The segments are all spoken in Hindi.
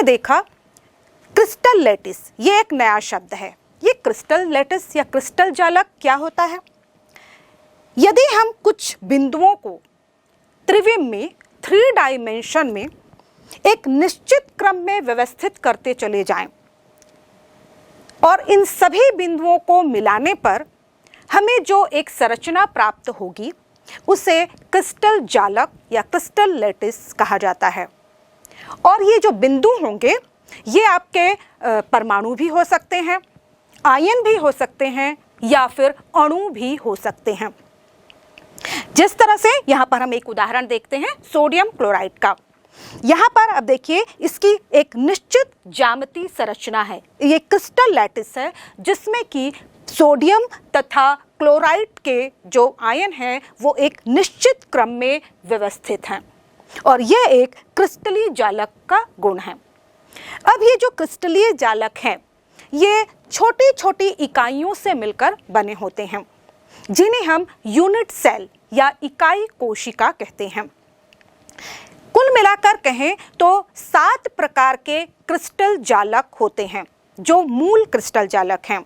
हमने देखा क्रिस्टल लैटिस, ये एक नया शब्द है। ये क्रिस्टल लैटिस या क्रिस्टल जालक क्या होता है? यदि हम कुछ बिंदुओं को त्रिविम में, 3 डायमेंशन में एक निश्चित क्रम में व्यवस्थित करते चले जाएं और इन सभी बिंदुओं को मिलाने पर हमें जो एक संरचना प्राप्त होगी उसे क्रिस्टल जालक या क्रिस्टल लैटिस कहा जाता है। और ये जो बिंदु होंगे ये आपके परमाणु भी हो सकते हैं, आयन भी हो सकते हैं या फिर अणु भी हो सकते हैं। जिस तरह से यहाँ पर हम एक उदाहरण देखते हैं सोडियम क्लोराइड का। यहाँ पर अब देखिए इसकी एक निश्चित ज्यामितीय संरचना है। ये क्रिस्टल लैटिस है जिसमें कि सोडियम तथा क्लोराइड के जो आयन हैं वो एक निश्चित क्रम में व्यवस्थित हैं और यह एक क्रिस्टलीय जालक का गुण है। अब ये जो क्रिस्टलीय जालक हैं ये छोटी छोटी इकाइयों से मिलकर बने होते हैं जिन्हें हम यूनिट सेल या इकाई कोशिका कहते हैं। कुल मिलाकर कहें तो 7 प्रकार के क्रिस्टल जालक होते हैं जो मूल क्रिस्टल जालक हैं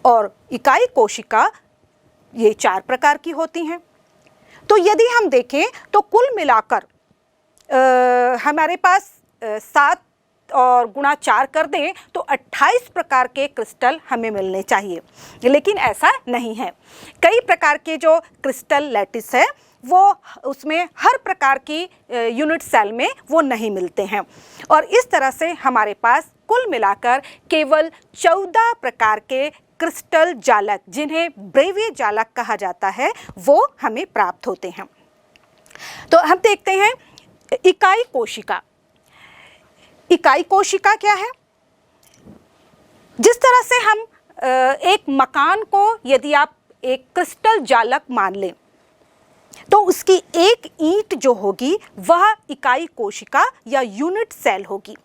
और इकाई कोशिका ये 4 प्रकार की होती हैं। तो यदि हम देखें तो कुल मिलाकर हमारे पास 7 और गुणा 4 कर दें तो 28 प्रकार के क्रिस्टल हमें मिलने चाहिए, लेकिन ऐसा नहीं है। कई प्रकार के जो क्रिस्टल लैटिस है वो उसमें हर प्रकार की यूनिट सेल में वो नहीं मिलते हैं और इस तरह से हमारे पास कुल मिलाकर केवल 14 प्रकार के क्रिस्टल जालक जिन्हें ब्रेवी जालक कहा जाता है वो हमें प्राप्त होते हैं। तो हम देखते हैं इकाई कोशिका। इकाई कोशिका क्या है? जिस तरह से हम एक मकान को यदि आप एक क्रिस्टल जालक मान लें तो उसकी एक ईंट जो होगी वह इकाई कोशिका या यूनिट सेल होगी।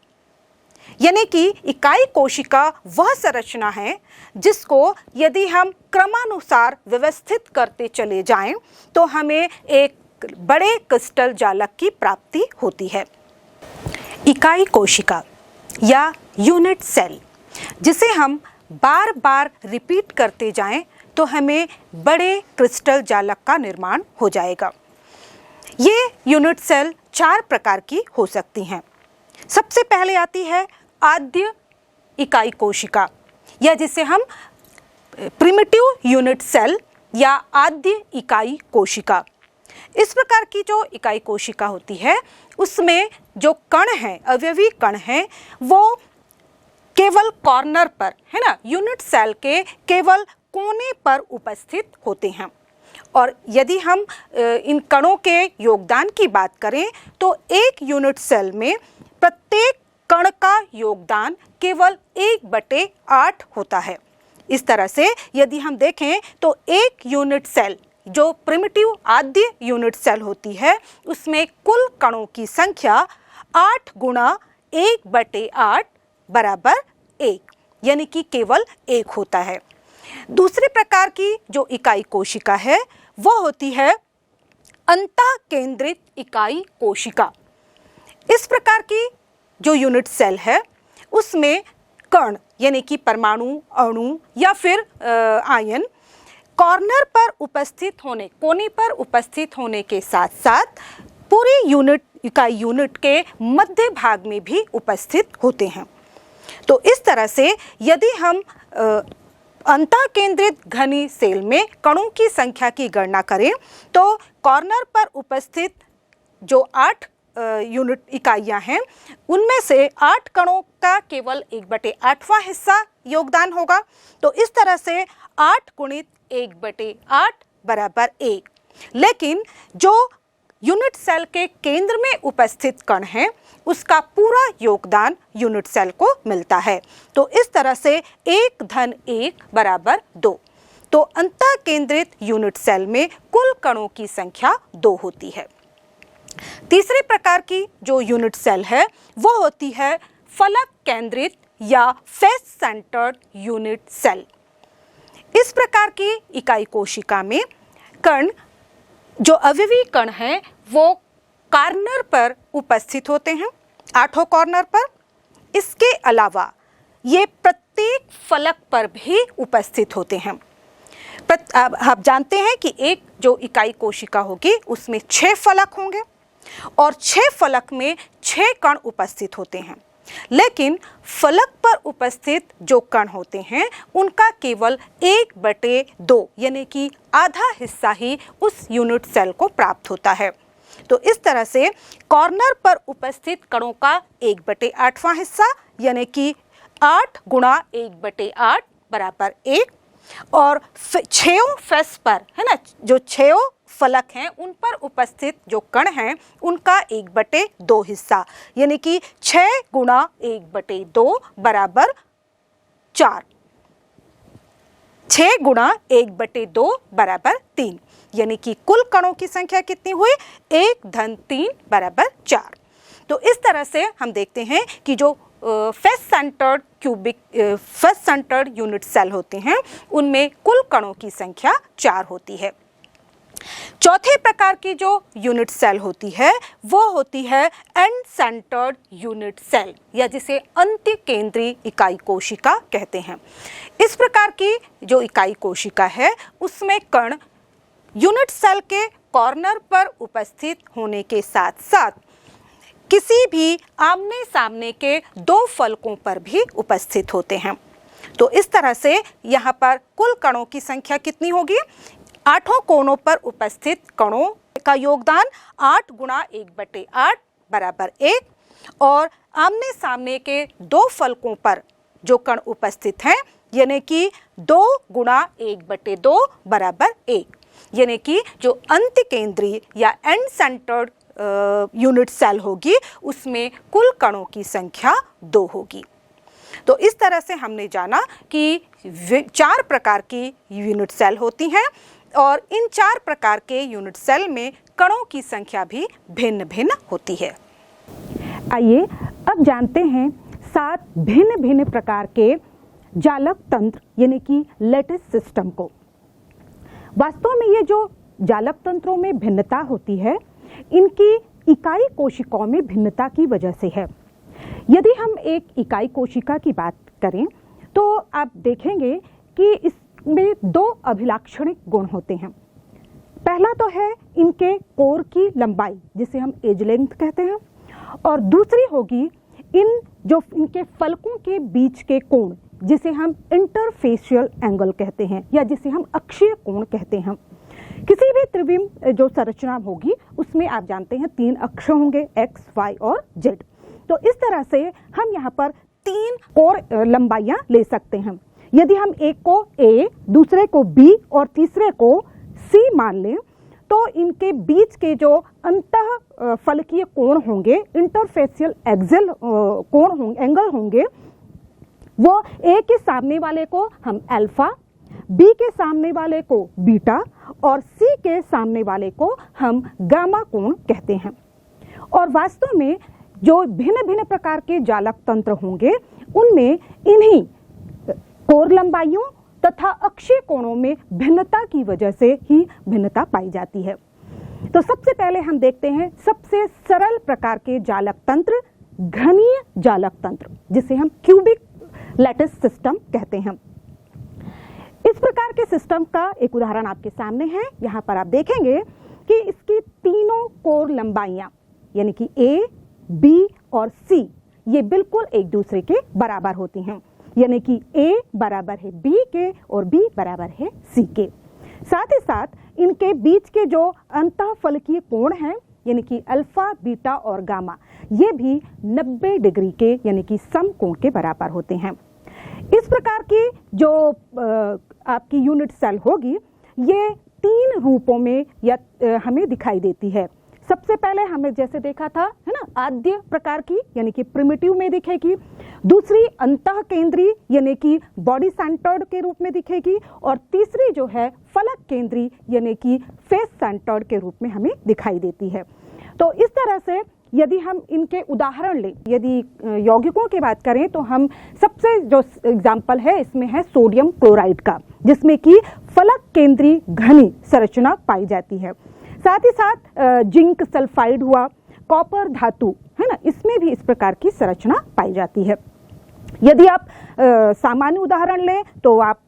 यानी कि इकाई कोशिका वह संरचना है जिसको यदि हम क्रमानुसार व्यवस्थित करते चले जाएं तो हमें एक बड़े क्रिस्टल जालक की प्राप्ति होती है। इकाई कोशिका या यूनिट सेल जिसे हम बार बार रिपीट करते जाएं तो हमें बड़े क्रिस्टल जालक का निर्माण हो जाएगा। ये यूनिट सेल 4 प्रकार की हो सकती हैं। सबसे पहले आती है आद्य इकाई कोशिका या जिसे हम प्रिमिटिव यूनिट सेल या आद्य इकाई कोशिका। इस प्रकार की जो इकाई कोशिका होती है उसमें जो कण हैं, अवयवी कण हैं, वो केवल कॉर्नर पर, है ना, यूनिट सेल के केवल कोने पर उपस्थित होते हैं। और यदि हम इन कणों के योगदान की बात करें तो एक यूनिट सेल में प्रत्येक कण का योगदान केवल 1/8 होता है। इस तरह से यदि हम देखें तो एक यूनिट सेल जो प्रिमिटिव आद्य यूनिट सेल होती है उसमें कुल कणों की संख्या 8 × 1/8 = 1, यानी कि केवल 1 होता है। दूसरे प्रकार की जो इकाई कोशिका है वो होती है अंतःकेंद्रित इकाई कोशिका। इस प्रकार की जो यूनिट सेल है उसमें कण यानी कि परमाणु, अणु या फिर आयन कॉर्नर पर उपस्थित होने, कोने पर उपस्थित होने के साथ साथ पूरी इकाई यूनिट के मध्य भाग में भी उपस्थित होते हैं। तो इस तरह से यदि हम अंतःकेंद्रित घनी सेल में कणों की संख्या की गणना करें तो कॉर्नर पर उपस्थित जो 8 यूनिट इकाइयां हैं उनमें से 8 कणों का केवल 1/8वां हिस्सा योगदान होगा। तो इस तरह से 8 × 1/8 = 1। लेकिन जो यूनिट सेल के केंद्र में उपस्थित कण है उसका पूरा योगदान यूनिट सेल को मिलता है। तो इस तरह से 1-1 = 2। तो अंतःकेंद्रित यूनिट सेल में कुल कणों की संख्या 2 होती है। तीसरे प्रकार की जो यूनिट सेल है वो होती है फलक केंद्रित या फेस सेंटर्ड यूनिट सेल। इस प्रकार की इकाई कोशिका में कण, जो अवयवी कण हैं, वो कॉर्नर पर उपस्थित होते हैं, 8 कॉर्नर पर, इसके अलावा ये प्रत्येक फलक पर भी उपस्थित होते हैं। आप जानते हैं कि एक जो इकाई कोशिका होगी उसमें 6 फलक होंगे और 6 फलक में 6 कण उपस्थित होते हैं, लेकिन फलक पर उपस्थित जो कण होते हैं उनका केवल 1/2 यानी कि आधा हिस्सा ही उस यूनिट सेल को प्राप्त होता है। तो इस तरह से कॉर्नर पर उपस्थित कणों का 1/8वां हिस्सा यानी कि 8 × 1/8 बराबर 1 और 6 फेस पर, है ना, जो 6 फलक हैं उन पर उपस्थित जो कण हैं उनका 1/2 हिस्सा यानी कि 6 × 1/2 बराबर 4, 6 × 1/2 बराबर 3 यानी कि कुल कणों की संख्या कितनी हुई? 1-3 बराबर 4। तो इस तरह से हम देखते हैं कि जो फेस सेंटर्ड यूनिट सेल होते हैं उनमें कुल कणों की संख्या 4 होती है। चौथे प्रकार की जो यूनिट सेल होती है वो होती है एंड सेंटर्ड यूनिट सेल या जिसे अंत्य केंद्रीय इकाई कोशिका कहते हैं। इस प्रकार की जो इकाई कोशिका है उसमें कण यूनिट सेल के कॉर्नर पर उपस्थित होने के साथ साथ किसी भी आमने सामने के 2 फलकों पर भी उपस्थित होते हैं। तो इस तरह से यहाँ पर कुल कणों की संख्या कितनी होगी? 8 कोनों पर उपस्थित कणों का योगदान 8 × 1/8 बराबर 1 और आमने सामने के 2 फलकों पर जो कण उपस्थित हैं यानी कि 2 × 1/2 बराबर 1 यानी कि जो अंत्य केंद्रीय या एंड सेंटर्ड यूनिट सेल होगी उसमें कुल कणों की संख्या 2 होगी। तो इस तरह से हमने जाना कि 4 प्रकार की यूनिट सेल होती हैं और इन 4 प्रकार के यूनिट सेल में कणों की संख्या भी भिन्न भिन्न होती है। आइए अब जानते हैं 7 भिन्न भिन्न प्रकार के जालक तंत्र यानी कि लैटिस सिस्टम को। वास्तव में ये जो जालक तंत्रों में भिन्नता होती है इनकी इकाई कोशिकाओं में भिन्नता की वजह से है। यदि हम एक इकाई कोशिका की बात करें तो आप देखेंगे कि इसमें 2 अभिलाक्षणिक गुण होते हैं। पहला तो है इनके कोर की लंबाई जिसे हम एज लेंथ कहते हैं और दूसरी होगी इनके फलकों के बीच के कोण जिसे हम इंटरफेशियल एंगल कहते हैं या जिसे हम अक्षीय कोण कहते हैं। किसी भी त्रिविम जो संरचना होगी उसमें आप जानते हैं 3 अक्ष होंगे x, y और z। तो इस तरह से हम यहाँ पर 3 कोर लंबाइयाँ ले सकते हैं। यदि हम एक को a, दूसरे को b और तीसरे को c मान लें तो इनके बीच के जो अंतः फलकीय कोण होंगे इंटरफेशियल एक्सियल कोण होंगे, एंगल होंगे, वो a के सामने वाले को हम अल्फा, b के सामने वाले को बीटा और c के सामने वाले को हम गामा कोण कहते हैं। और वास्तव में जो भिन्न भिन्न प्रकार के जालक तंत्र होंगे उनमें इन्हीं कोर लंबाइयों तथा अक्षीय कोणों में भिन्नता की वजह से ही भिन्नता पाई जाती है। तो सबसे पहले हम देखते हैं सबसे सरल प्रकार के जालक तंत्र घनीय जालक तंत्र जिसे हम क्यूबिक लैटिस सिस्टम कहते हैं। इस प्रकार के सिस्टम का एक उदाहरण आपके सामने है। यहाँ पर आप देखेंगे कि इसकी तीनों कोर लंबाइयाँ यानी कि A, B और C ये बिल्कुल एक दूसरे के बराबर होती हैं यानी कि A बराबर है B के और B बराबर है C के। साथ ही साथ इनके बीच के जो अंतःफलकीय कोण हैं यानी कि अल्फा, बीटा और गामा ये भी 90 डिग्री के यानी कि समकोण के बराबर होते हैं। इस प्रकार की जो आपकी यूनिट सेल होगी ये 3 रूपों में या हमें दिखाई देती है। सबसे पहले हमें जैसे देखा था है ना आद्य प्रकार की यानी कि प्रिमिटिव में दिखेगी, दूसरी अंतः केंद्रीय यानी कि बॉडी सेंटर्ड के रूप में दिखेगी और तीसरी जो है फलक केंद्रीय यानी कि फेस सेंटर्ड के रूप में हमें दिखाई देती है। तो इस तरह से यदि हम इनके उदाहरण लें, यदि यौगिकों की बात करें तो हम सबसे जो एग्जाम्पल है इसमें है सोडियम क्लोराइड का जिसमें कि फलक केंद्रीय घनी संरचना पाई जाती है। साथ ही साथ जिंक सल्फाइड हुआ, कॉपर धातु है ना, इसमें भी इस प्रकार की संरचना पाई जाती है। यदि आप सामान्य उदाहरण लें तो आप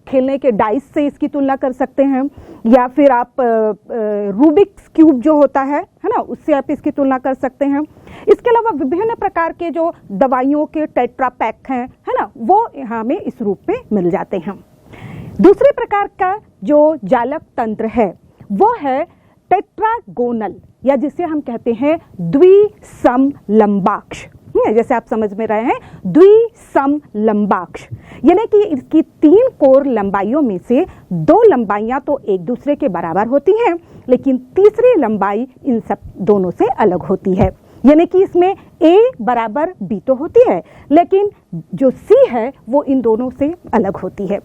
खेलने के डाइस से इसकी तुलना कर सकते हैं, या फिर आप रूबिक्स क्यूब जो होता है ना, उससे आप इसकी तुलना कर सकते हैं। इसके अलावा विभिन्न प्रकार के जो दवाइयों के टेट्रा पैक हैं है ना, वो हमें इस रूप में मिल जाते हैं। दूसरे प्रकार का जो जालक तंत्र है वो है टेट्रागोनल, या जिसे हम कहते हैं द्विसमलंबाक्ष। जैसे आप समझ में रहे हैं, द्विसमलंबाक्ष यानी कि इसकी 3 कोर लंबाइयों में से 2 लंबाइयां तो एक दूसरे के बराबर होती हैं, लेकिन तीसरी लंबाई इन सब दोनों से अलग होती है। यानी कि इसमें A बराबर B तो होती है, लेकिन जो C है वो इन दोनों से अलग होती है।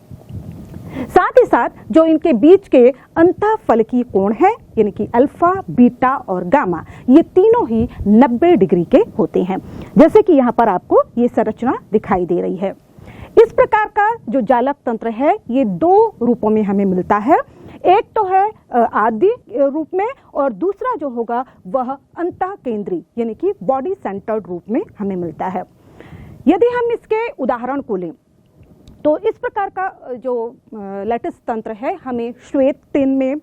साथ ही साथ जो इनके बीच के अंतःफलकीय कोण है, यानी कि अल्फा, बीटा और गामा, ये तीनों ही 90 डिग्री के होते हैं, जैसे कि यहाँ पर आपको ये संरचना दिखाई दे रही है। इस प्रकार का जो जालक तंत्र है ये 2 रूपों में हमें मिलता है। एक तो है आदि रूप में, और दूसरा जो होगा वह अंतःकेंद्री यानी कि बॉडी सेंटर्ड रूप में हमें मिलता है। यदि हम इसके उदाहरण को लें तो इस प्रकार का जो लैटिस तंत्र है हमें श्वेत टिन में,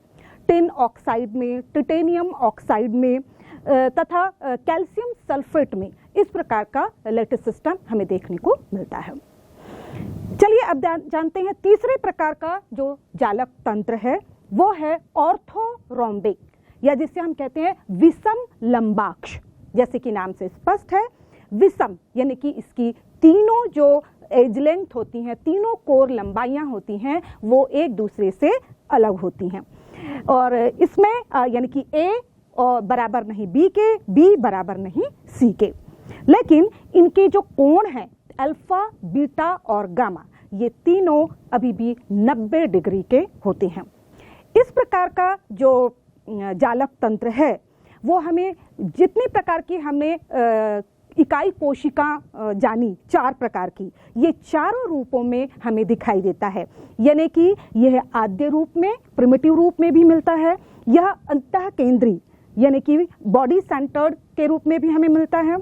टिन ऑक्साइड में, टिटेनियम ऑक्साइड में तथा कैल्शियम सल्फेट में इस प्रकार का लैटिस सिस्टम हमें देखने को मिलता है। चलिए अब जानते हैं तीसरे प्रकार का जो जालक तंत्र है वो है ऑर्थोरोम्बिक, या जिसे हम कहते हैं विषम लंबाक्ष। जैसे कि नाम से स्पष्ट है, विषम यानी कि इसकी तीनों जो एज लेंथ होती हैं, तीनों कोर लंबाइयां होती हैं, वो एक दूसरे से अलग होती हैं। और इसमें यानी कि A और बराबर नहीं B के, B बराबर नहीं C के, लेकिन इनके जो कोण हैं अल्फा, बीटा और गामा, ये तीनों अभी भी 90 डिग्री के होते हैं। इस प्रकार का जो जालक तंत्र है वो हमें जितनी प्रकार की हमने इकाई कोशिका जानी 4 प्रकार की, ये चारों रूपों में हमें दिखाई देता है। यानी कि यह आद्य रूप में, प्रिमिटिव रूप में भी मिलता है, यह अंतःकेंद्री यानी कि बॉडी सेंटर्ड के रूप में भी हमें मिलता है,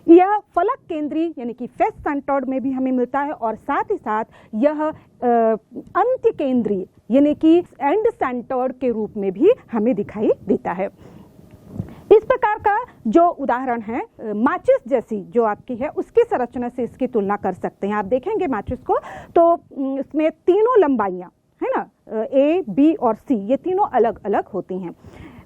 यह फलक केंद्री यानी कि फेस सेंटर्ड में भी हमें मिलता है, और साथ ही साथ यह अंत्य केंद्री यानी कि एंड सेंटर्ड के रूप में भी हमें दिखाई देता है। इस प्रकार का जो उदाहरण है माचिस जैसी जो आपकी है उसकी संरचना से इसकी तुलना कर सकते हैं। आप देखेंगे माचिस को तो इसमें तीनों लंबाइयां है ना, A, B और C, ये तीनों अलग अलग होती हैं।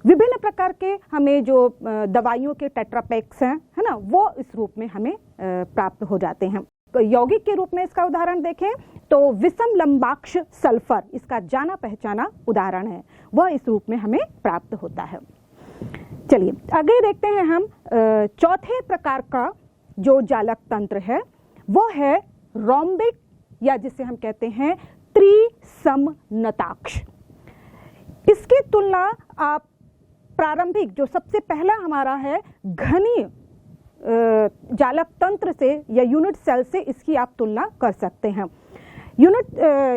विभिन्न प्रकार के हमें जो दवाइयों के टेट्रापैक्स हैं है ना, वो इस रूप में हमें प्राप्त हो जाते हैं। तो यौगिक के रूप में इसका उदाहरण देखें तो विषम लंबाक्ष सल्फर इसका जाना पहचाना उदाहरण है, वह इस रूप में हमें प्राप्त होता है। चलिए आगे देखते हैं हम चौथे प्रकार का जो जालक तंत्र है वो है रोम्बिक, या जिसे हम कहते हैं त्रिसमनताक्ष। इसकी तुलना आप प्रारंभिक जो सबसे पहला हमारा है घनीय जालक तंत्र से या यूनिट सेल से इसकी आप तुलना कर सकते हैं। यूनिट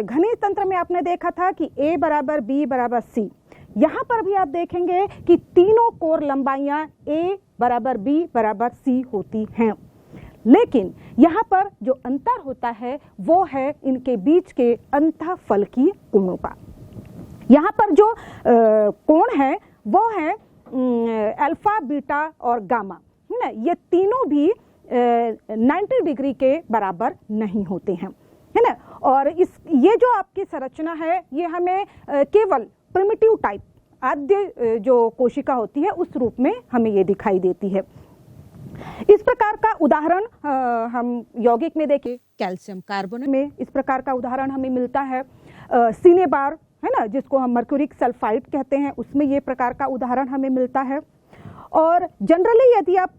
घनीय तंत्र में आपने देखा था कि A बराबर B बराबर C, यहाँ पर भी आप देखेंगे कि तीनों कोर लंबाइयां A बराबर B बराबर C होती हैं, लेकिन यहाँ पर जो अंतर होता है वो है इनके बीच के अंतःफलकीय कोणों का। यहाँ पर जो कोण है वो है अल्फा, बीटा और गामा, है ना, ये तीनों भी 90 डिग्री के बराबर नहीं होते हैं, है ना। और ये जो आपकी संरचना है ये हमें केवल प्रिमिटिव टाइप आद्य जो कोशिका होती है उस रूप में हमें ये दिखाई देती है। इस प्रकार का उदाहरण हम यौगिक में देखें कैल्शियम कार्बोनेट में इस प्रकार का उदाहरण हमें मिलता है। सिनेबार है ना, जिसको हम मर्क्यूरिक सल्फाइड कहते हैं, उसमें ये प्रकार का उदाहरण हमें मिलता है। और जनरली यदि आप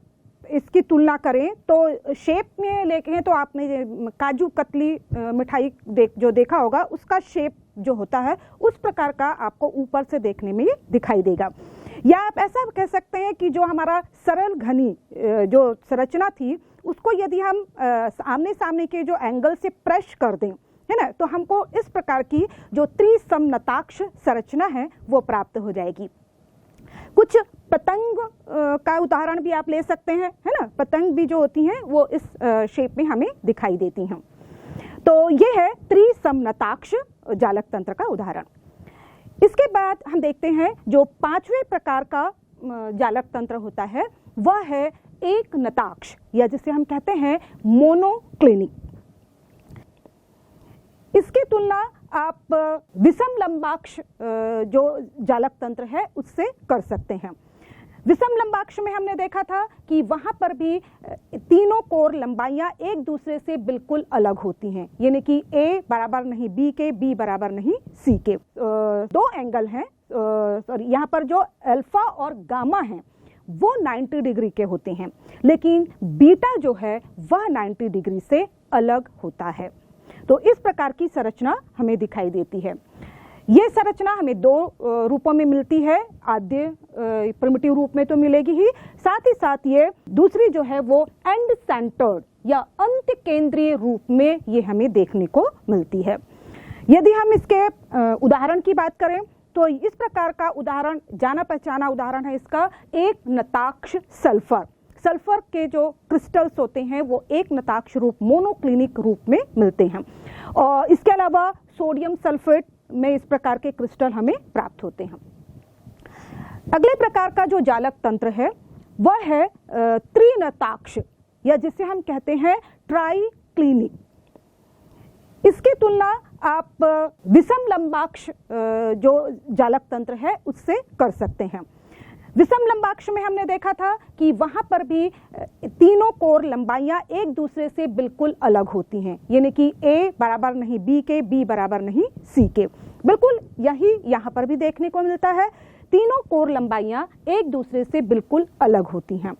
इसकी तुलना करें तो शेप में लेके तो आपने काजू कतली मिठाई जो देखा होगा उसका शेप जो होता है उस प्रकार का आपको ऊपर से देखने में दिखाई देगा। या आप ऐसा कह सकते हैं कि जो हमारा सरल घनी जो संरचना थी उसको यदि हम आमने सामने के जो एंगल से प्रेस कर दें, है ना, तो हमको इस प्रकार की जो त्रिसमनताक्ष संरचना है वो प्राप्त हो जाएगी। कुछ पतंग का उदाहरण भी आप ले सकते हैं, है ना। पतंग भी जो होती हैं वो इस शेप में हमें दिखाई देती हैं। तो ये है त्रिसमनताक्ष जालक तंत्र का उदाहरण। इसके बाद हम देखते हैं जो पांचवें प्रकार का जालक तंत्र होता है वह है एक नताक्ष, या जिसे हम कहते हैं मोनोक्लिनिक। इसकी तुलना आप विषम लंबाक्ष जो जालक तंत्र है उससे कर सकते हैं। विषम लंबाक्ष में हमने देखा था कि वहां पर भी तीनों कोर लंबाइयां एक दूसरे से बिल्कुल अलग होती हैं, यानी कि A बराबर नहीं B के, B बराबर नहीं C के। दो एंगल हैं, सॉरी यहाँ पर जो अल्फा और गामा हैं वो 90 डिग्री के होते हैं, लेकिन बीटा जो है वह 90 डिग्री से अलग होता है। तो इस प्रकार की संरचना हमें दिखाई देती है। ये संरचना हमें दो रूपों में मिलती है, आद्य प्रिमिटिव रूप में तो मिलेगी ही, साथ ही साथ ये दूसरी जो है वो एंड सेंटर्ड या अंत केंद्रीय रूप में ये हमें देखने को मिलती है। यदि हम इसके उदाहरण की बात करें तो इस प्रकार का उदाहरण, जाना पहचाना उदाहरण है इसका एक नताक्ष सल्फर। सल्फर के जो क्रिस्टल्स होते हैं वो एक नताक्ष रूप मोनोक्लिनिक रूप में मिलते हैं, और इसके अलावा सोडियम सल्फेट में इस प्रकार के क्रिस्टल हमें प्राप्त होते हैं। अगले प्रकार का जो जालक तंत्र है वह है त्रिनताक्ष, या जिसे हम कहते हैं ट्राइक्लिनिक। इसकी तुलना आप विषम लंबाक्ष जो जालक तंत्र है उससे कर सकते हैं। विषम लंबाक्ष में हमने देखा था कि वहां पर भी तीनों कोर लंबाइयां एक दूसरे से बिल्कुल अलग होती हैं, यानी कि A बराबर नहीं B के, B बराबर नहीं C के। बिल्कुल यही यहाँ पर भी देखने को मिलता है, तीनों कोर लंबाइयां एक दूसरे से बिल्कुल अलग होती हैं।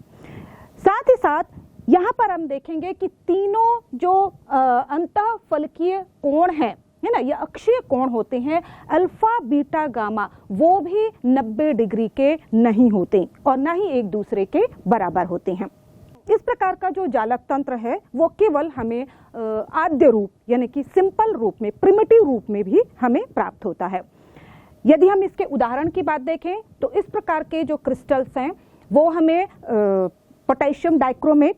साथ ही साथ यहाँ पर हम देखेंगे कि तीनों जो अंतःफलकीय कोण हैं, है ना, ये अक्षीय कोण होते हैं, अल्फा बीटा गामा, वो भी 90 डिग्री के नहीं होते और न ही एक दूसरे के बराबर होते हैं। इस प्रकार का जो जालक तंत्र है वो केवल हमें आद्य रूप यानी कि सिंपल रूप में, प्रिमिटिव रूप में भी हमें प्राप्त होता है। यदि हम इसके उदाहरण की बात देखें तो इस प्रकार के जो क्रिस्टल्स हैं वो हमें पोटेशियम डाइक्रोमेट,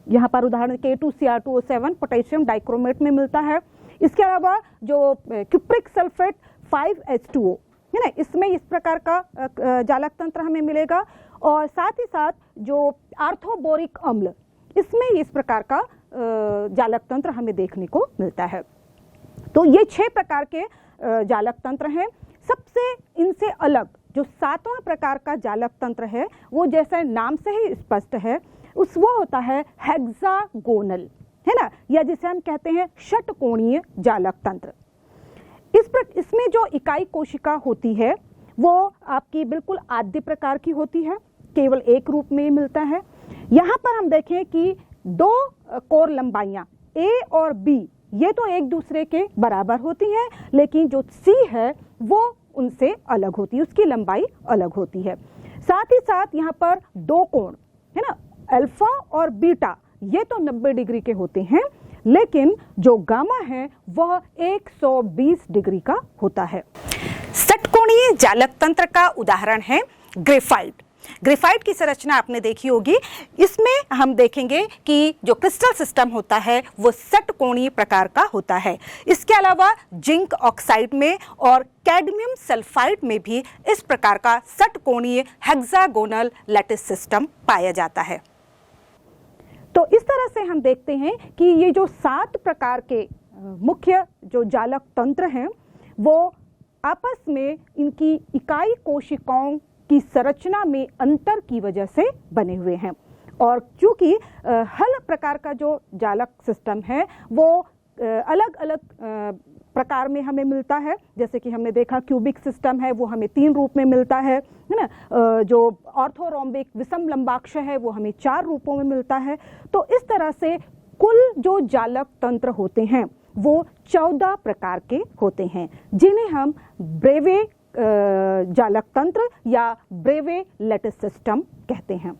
यहाँ पर उदाहरण K2Cr2O7 पोटेशियम डाइक्रोमेट में मिलता है। इसके अलावा जो क्यूप्रिक सल्फेट 5H2O है ना, इसमें इस प्रकार का जालक तंत्र हमें मिलेगा, और साथ ही साथ जो आर्थोबोरिक अम्ल, इसमें इस प्रकार का जालक तंत्र हमें देखने को मिलता है। तो ये 6 प्रकार के जालक तंत्र हैं। सबसे इनसे अलग जो 7वां प्रकार का जालक तंत्र है वो जैसे नाम से ही स्पष्ट है वो होता है हेक्सागोनल, है ना, या जिसे हम कहते हैं षटकोणीय जालक तंत्र। इसमें जो इकाई कोशिका होती है वो आपकी बिल्कुल आद्य प्रकार की होती है, केवल एक रूप में मिलता है। यहाँ पर हम देखें कि दो कोर लंबाइयां A और B ये तो एक दूसरे के बराबर होती हैं, लेकिन जो C है वो उनसे अलग होती है, उसकी लंबाई अलग होती है। साथ ही साथ यहाँ पर दो कोण है ना, अल्फा और बीटा, ये तो 90 डिग्री के होते हैं, लेकिन जो गामा है वह 120 डिग्री का होता है। षटकोणीय जालक तंत्र का उदाहरण है ग्रेफाइट। ग्रेफाइट की संरचना आपने देखी होगी। इसमें हम देखेंगे कि जो क्रिस्टल सिस्टम होता है वो षटकोणीय प्रकार का होता है। इसके अलावा जिंक ऑक्साइड में और कैडमियम सल्फाइड में भी इस प्रकार का षटकोणीय हेक्सागोनल लैटिस सिस्टम पाया जाता है। तो इस तरह से हम देखते हैं कि ये जो 7 प्रकार के मुख्य जो जालक तंत्र हैं वो आपस में इनकी इकाई कोशिकाओं की संरचना में अंतर की वजह से बने हुए हैं, और क्योंकि हर प्रकार का जो जालक सिस्टम है वो अलग अलग प्रकार में हमें मिलता है। जैसे कि हमने देखा क्यूबिक सिस्टम है वो हमें 3 रूप में मिलता है ना, जो ऑर्थोरोम्बिक विषम लंबाक्ष है वो हमें 4 रूपों में मिलता है। तो इस तरह से कुल जो जालक तंत्र होते हैं वो 14 प्रकार के होते हैं, जिन्हें हम ब्रेवे जालक तंत्र या ब्रेवे लैटिस सिस्टम कहते हैं।